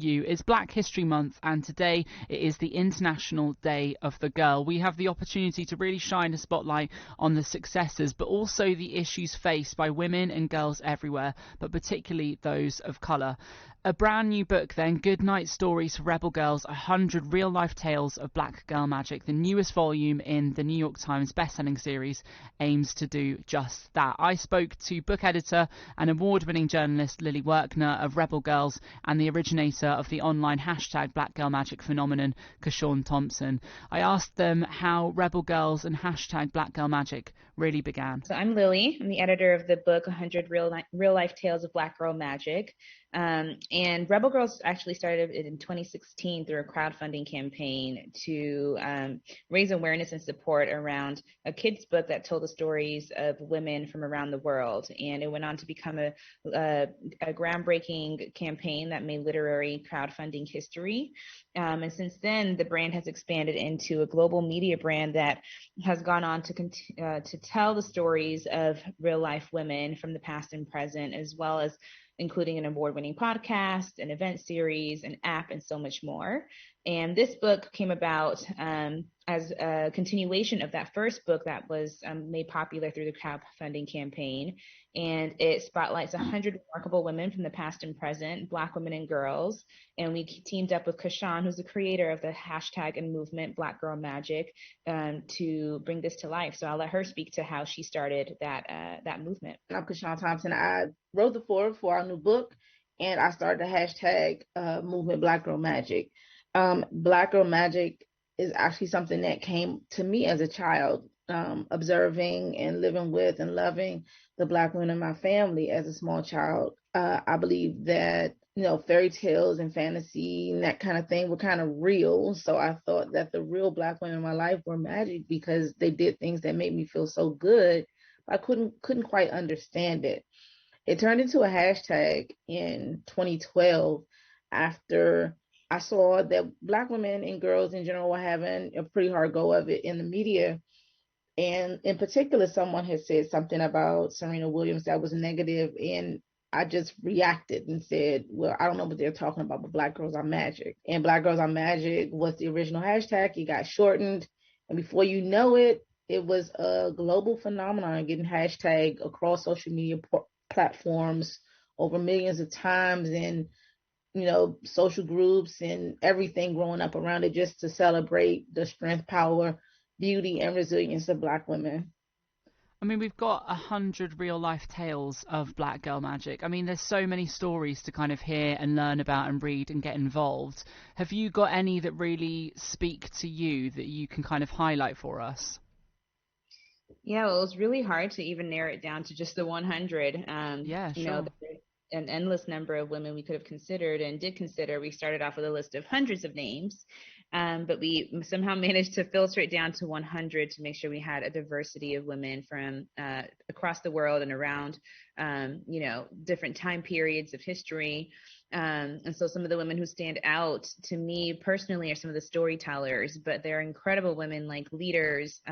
you. It's Black History Month, and today it is the International Day of the Girl. We have the opportunity to really shine a spotlight on the successes, but also the issues faced by women and girls everywhere, but particularly those of colour. A brand new book then, Goodnight Stories for Rebel Girls, 100 real-life tales of black girl magic, the newest volume in the New York Times bestselling series, aims to do just that. I spoke to book editor and award-winning journalist Lily Werkner of Rebel Girls and the originator of the online hashtag Black Girl Magic phenomenon, Kashawn Thompson. I asked them how Rebel Girls and hashtag Black Girl Magic really began. So I'm Lily. I'm the editor of the book 100 Real-Life Tales of Black Girl Magic. And Rebel Girls actually started in 2016 through a crowdfunding campaign to raise awareness and support around a kid's book that told the stories of women from around the world. And it went on to become a groundbreaking campaign that made literary crowdfunding history. And since then, the brand has expanded into a global media brand that has gone on to tell the stories of real life women from the past and present, as well as including an award-winning podcast, an event series, an app, and so much more. And this book came about as a continuation of that first book that was made popular through the crowdfunding campaign. And it spotlights 100 remarkable women from the past and present, Black women and girls. And we teamed up with Kashawn, who's the creator of the hashtag and movement Black Girl Magic, to bring this to life. So I'll let her speak to how she started that movement. I'm Kashawn Thompson. I wrote the foreword for our new book, and I started the hashtag movement Black Girl Magic. Black Girl Magic is actually something that came to me as a child, observing and living with and loving the Black women in my family as a small child. I believe that, fairy tales and fantasy and that kind of thing were kind of real. So I thought that the real Black women in my life were magic because they did things that made me feel so good. I couldn't quite understand it. It turned into a hashtag in 2012 after I saw that Black women and girls in general were having a pretty hard go of it in the media. And in particular, someone had said something about Serena Williams that was negative, and I just reacted and said, well, I don't know what they're talking about, but Black Girls Are Magic. And Black Girls Are Magic was the original hashtag. It got shortened. And before you know it, it was a global phenomenon getting hashtag across social media platforms over millions of times, and social groups and everything growing up around it, just to celebrate the strength, power, beauty, and resilience of Black women. I mean, we've got 100 real life tales of Black girl magic. I mean, there's so many stories to kind of hear and learn about and read and get involved. Have you got any that really speak to you that you can kind of highlight for us? Yeah, well, it was really hard to even narrow it down to just the 100. Sure. An endless number of women we could have considered and did consider. We started off with a list of hundreds of names, but we somehow managed to filter it down to 100 to make sure we had a diversity of women from across the world and around, different time periods of history. And so some of the women who stand out to me personally are some of the storytellers, but they're incredible women like leaders,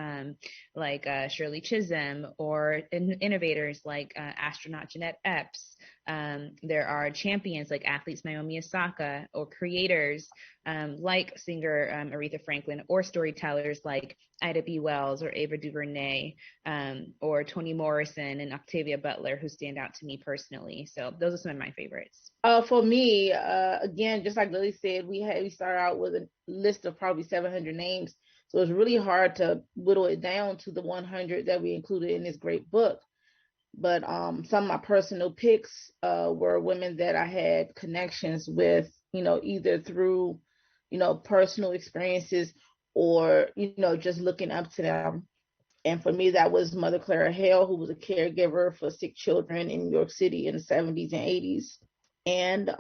like Shirley Chisholm, or innovators like astronaut Jeanette Epps. There are champions like athletes Naomi Osaka, or creators like singer Aretha Franklin, or storytellers like Ida B. Wells or Ava DuVernay, or Toni Morrison and Octavia Butler, who stand out to me personally. So those are some of my favorites. For me, again, just like Lily said, we started out with a list of probably 700 names. So it's really hard to whittle it down to the 100 that we included in this great book. But some of my personal picks were women that I had connections with, either through, personal experiences or, just looking up to them. And for me, that was Mother Clara Hale, who was a caregiver for sick children in New York City in the 70s and 80s. And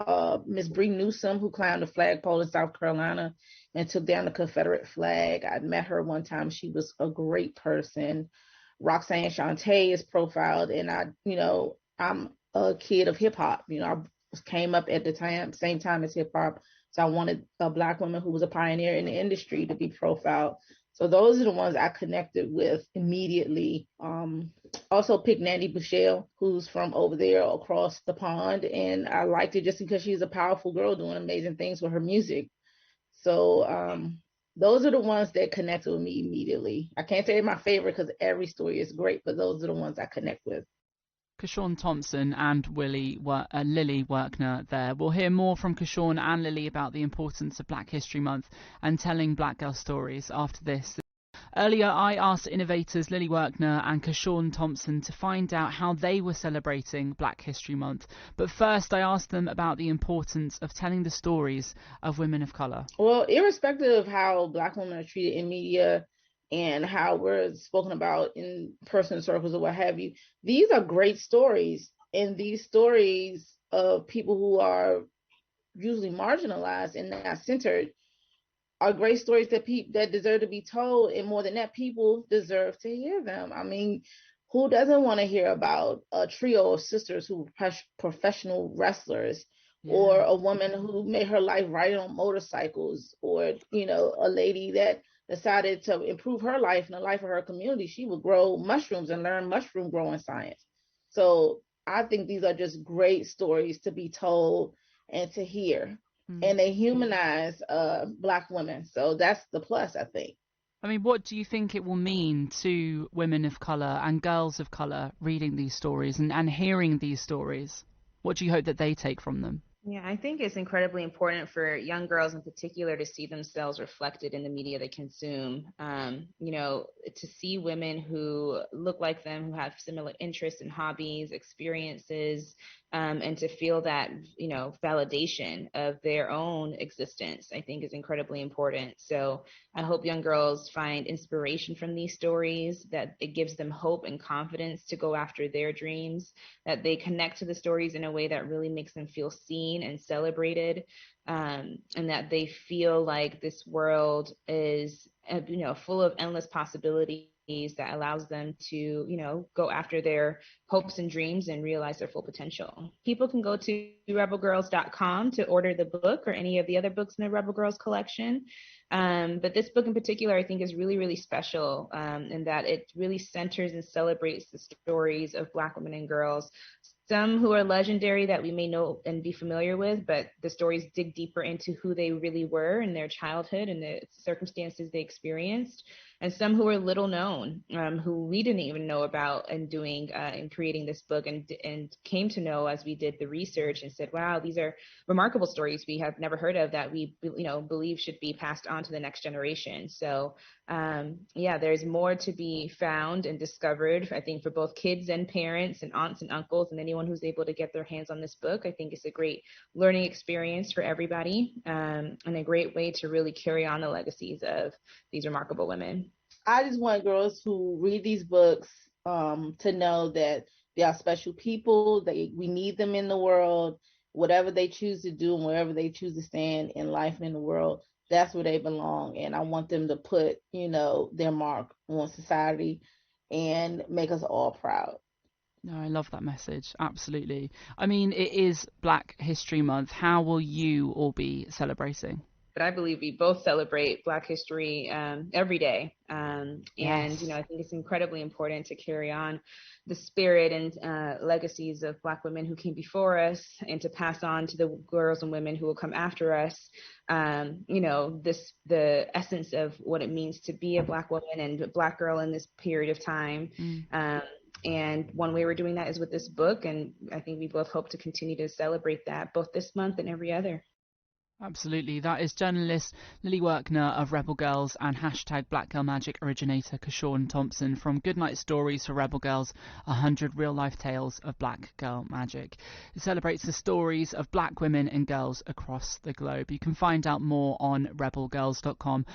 Miss Bree Newsom, who climbed the flagpole in South Carolina and took down the Confederate flag. I met her one time. She was a great person. Roxanne Shante is profiled, and I'm a kid of hip hop. I came up at the same time as hip hop. So I wanted a Black woman who was a pioneer in the industry to be profiled. So those are the ones I connected with immediately. Also picked Nandy Bushell, who's from over there across the pond, and I liked it just because she's a powerful girl doing amazing things with her music. So those are the ones that connected with me immediately. I can't say my favorite because every story is great, but those are the ones I connect with. Kashawn Thompson and Lily Werkner there. We'll hear more from Kashawn and Lily about the importance of Black History Month and telling Black girl stories after this. Earlier, I asked innovators Lily Werkner and Kashawn Thompson to find out how they were celebrating Black History Month. But first, I asked them about the importance of telling the stories of women of colour. Well, irrespective of how Black women are treated in media and how we're spoken about in person circles or what have you, these are great stories. And these stories of people who are usually marginalized and not centered are great stories that deserve to be told, and more than that, people deserve to hear them. I mean, who doesn't want to hear about a trio of sisters who were professional wrestlers, or a woman who made her life riding on motorcycles, or a lady that decided to improve her life and the life of her community? She would grow mushrooms and learn mushroom growing science. So I think these are just great stories to be told and to hear. And they humanize Black women. So that's the plus, I think. I mean, what do you think it will mean to women of colour and girls of colour reading these stories and hearing these stories? What do you hope that they take from them? Yeah, I think it's incredibly important for young girls in particular to see themselves reflected in the media they consume. To see women who look like them, who have similar interests and hobbies, experiences, and to feel that, validation of their own existence, I think is incredibly important. So I hope young girls find inspiration from these stories, that it gives them hope and confidence to go after their dreams, that they connect to the stories in a way that really makes them feel seen and celebrated, and that they feel like this world is, full of endless possibilities that allows them to, go after their hopes and dreams and realize their full potential. People can go to rebelgirls.com to order the book or any of the other books in the Rebel Girls collection. But this book in particular, I think, is really, really special in that it really centers and celebrates the stories of Black women and girls. Some who are legendary that we may know and be familiar with, but the stories dig deeper into who they really were in their childhood and the circumstances they experienced. And some who are little known, who we didn't even know about in creating this book, and came to know as we did the research and said, wow, these are remarkable stories we have never heard of that we believe should be passed on to the next generation. So there's more to be found and discovered, I think, for both kids and parents and aunts and uncles and anyone who's able to get their hands on this book. I think it's a great learning experience for everybody, and a great way to really carry on the legacies of these remarkable women. I just want girls who read these books to know that they are special people. We need them in the world. Whatever they choose to do and wherever they choose to stand in life and in the world, that's where they belong. And I want them to put, their mark on society and make us all proud. No, I love that message. Absolutely. I mean, it is Black History Month. How will you all be celebrating? But I believe we both celebrate Black history every day. Yes. And, I think it's incredibly important to carry on the spirit and legacies of Black women who came before us, and to pass on to the girls and women who will come after us, the essence of what it means to be a Black woman and a Black girl in this period of time. And one way we're doing that is with this book. And I think we both hope to continue to celebrate that both this month and every other. Absolutely. That is journalist Lily Werkner of Rebel Girls and hashtag Black Girl Magic originator Kashawn Thompson from Goodnight Stories for Rebel Girls, 100 real-life tales of Black Girl Magic. It celebrates the stories of Black women and girls across the globe. You can find out more on rebelgirls.com.